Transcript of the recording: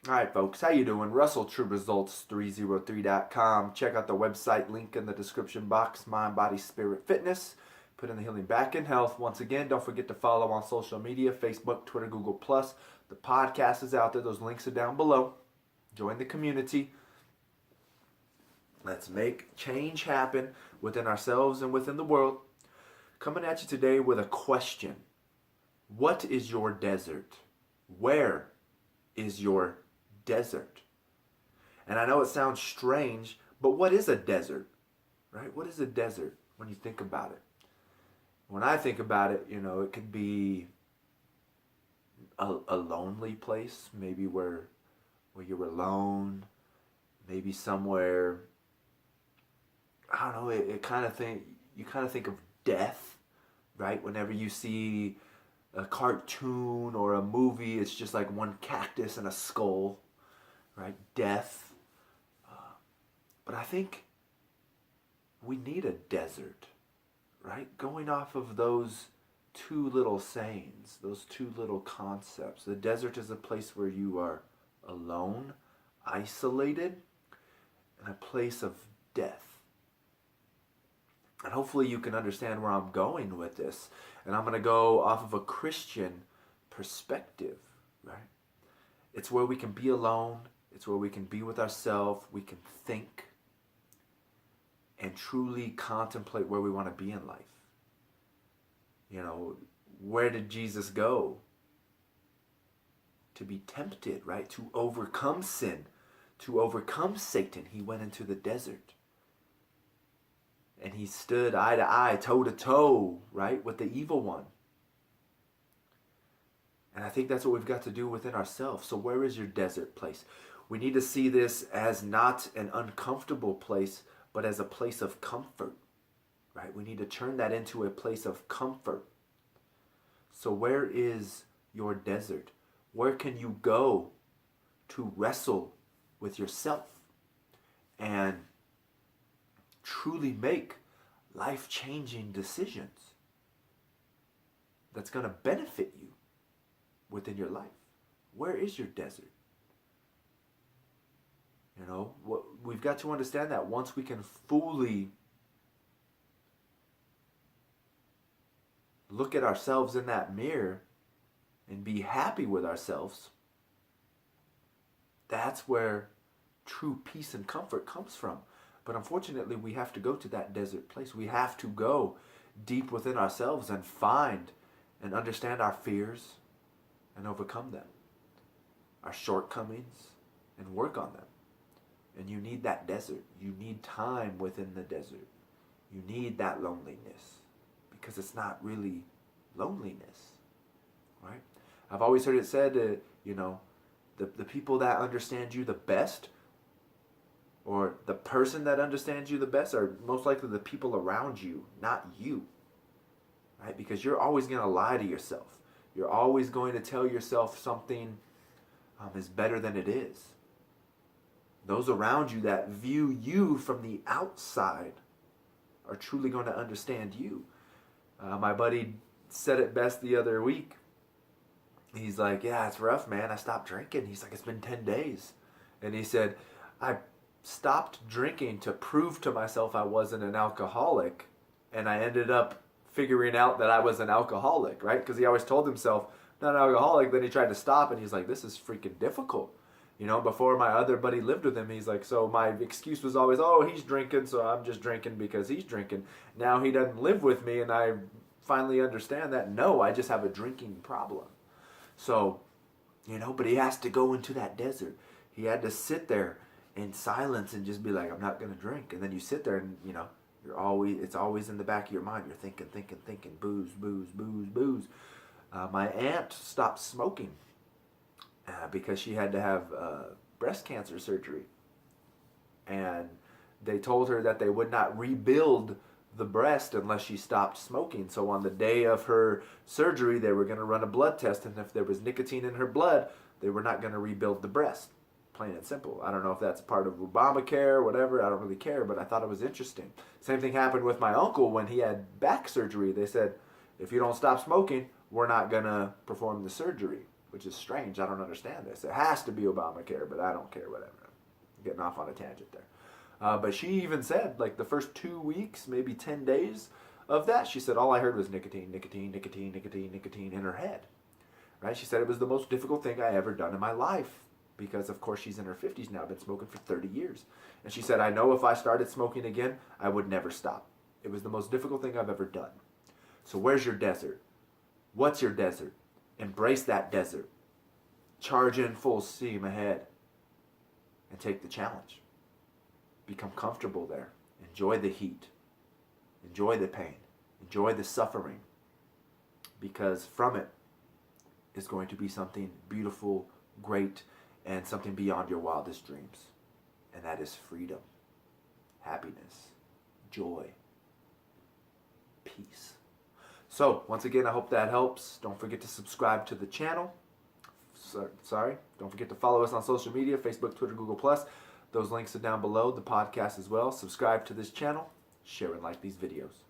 All right, folks, how you doing? Russell, TrueResults303.com. Check out the website, link in the description box, Mind, Body, Spirit, Fitness. Put in the healing back in health. Once again, don't forget to follow on social media, Facebook, Twitter, Google+. The podcast is out there. Those links are down below. Join the community. Let's make change happen within ourselves and within the world. Coming at you today with a question. What is your desert? Where is your desert? And I know it sounds strange, but what is a desert? Right? What is a desert when you think about it? When I think about it, it could be a lonely place, maybe where you're alone, maybe somewhere, I don't know, you kind of think of death, right? Whenever you see a cartoon or a movie, it's just like one cactus and a skull, right? Death. But I think we need a desert, right? Going off of those two little sayings, those two little concepts. The desert is a place where you are alone, isolated, and a place of death. And hopefully you can understand where I'm going with this. And I'm going to go off of a Christian perspective, right? It's where we can be alone. It's where we can be with ourselves. We can think and truly contemplate where we want to be in life. Where did Jesus go? To be tempted, right? To overcome sin, to overcome Satan. He went into the desert. And he stood eye to eye, toe to toe, right, with the evil one. And I think that's what we've got to do within ourselves. So where is your desert place? We need to see this as not an uncomfortable place, but as a place of comfort, right? We need to turn that into a place of comfort. So where is your desert? Where can you go to wrestle with yourself and truly make life-changing decisions that's going to benefit you within your life? Where is your desert? We've got to understand that once we can fully look at ourselves in that mirror and be happy with ourselves, that's where true peace and comfort comes from. But unfortunately, we have to go to that desert place. We have to go deep within ourselves and find and understand our fears and overcome them, our shortcomings, and work on them. And you need that desert. You need time within the desert. You need that loneliness, because it's not really loneliness, right? I've always heard it said, the people that understand you the best, or the person that understands you the best, are most likely the people around you, not you, right? Because you're always going to lie to yourself. You're always going to tell yourself something is better than it is. Those around you that view you from the outside are truly going to understand you. My buddy said it best the other week. He's like, yeah, it's rough, man. I stopped drinking. He's like, it's been 10 days. And he said, I stopped drinking to prove to myself I wasn't an alcoholic. And I ended up figuring out that I was an alcoholic, right? Because he always told himself, not an alcoholic. Then he tried to stop, and he's like, this is freaking difficult. Before my other buddy lived with him, he's like, so my excuse was always, oh, he's drinking, so I'm just drinking because he's drinking. Now he doesn't live with me, and I finally understand that, no, I just have a drinking problem. So, but he has to go into that desert. He had to sit there in silence and just be like, I'm not going to drink. And then you sit there and, it's always in the back of your mind. You're thinking, booze, booze, booze, booze. My aunt stopped smoking because she had to have breast cancer surgery. And they told her that they would not rebuild the breast unless she stopped smoking. So on the day of her surgery, they were going to run a blood test, and if there was nicotine in her blood, they were not going to rebuild the breast. Plain and simple. I don't know if that's part of Obamacare or whatever. I don't really care, but I thought it was interesting. Same thing happened with my uncle when he had back surgery. They said, if you don't stop smoking, we're not going to perform the surgery. which is strange. I don't understand this. It has to be Obamacare, but I don't care, whatever. I'm getting off on a tangent there. But she even said, like the first 2 weeks, maybe 10 days of that, she said all I heard was nicotine, nicotine, nicotine, nicotine, nicotine in her head. Right? She said it was the most difficult thing I ever done in my life because, of course, she's in her 50s now, been smoking for 30 years. And she said, I know if I started smoking again, I would never stop. It was the most difficult thing I've ever done. So where's your desert? What's your desert? Embrace that desert. Charge in full steam ahead and take the challenge. Become comfortable there. Enjoy the heat. Enjoy the pain. Enjoy the suffering. Because from it is going to be something beautiful, great, and something beyond your wildest dreams. And that is freedom, happiness, joy, peace. So, once again, I hope that helps. Don't forget to subscribe to the channel. Don't forget to follow us on social media, Facebook, Twitter, Google+. Those links are down below, the podcast as well. Subscribe to this channel. Share and like these videos.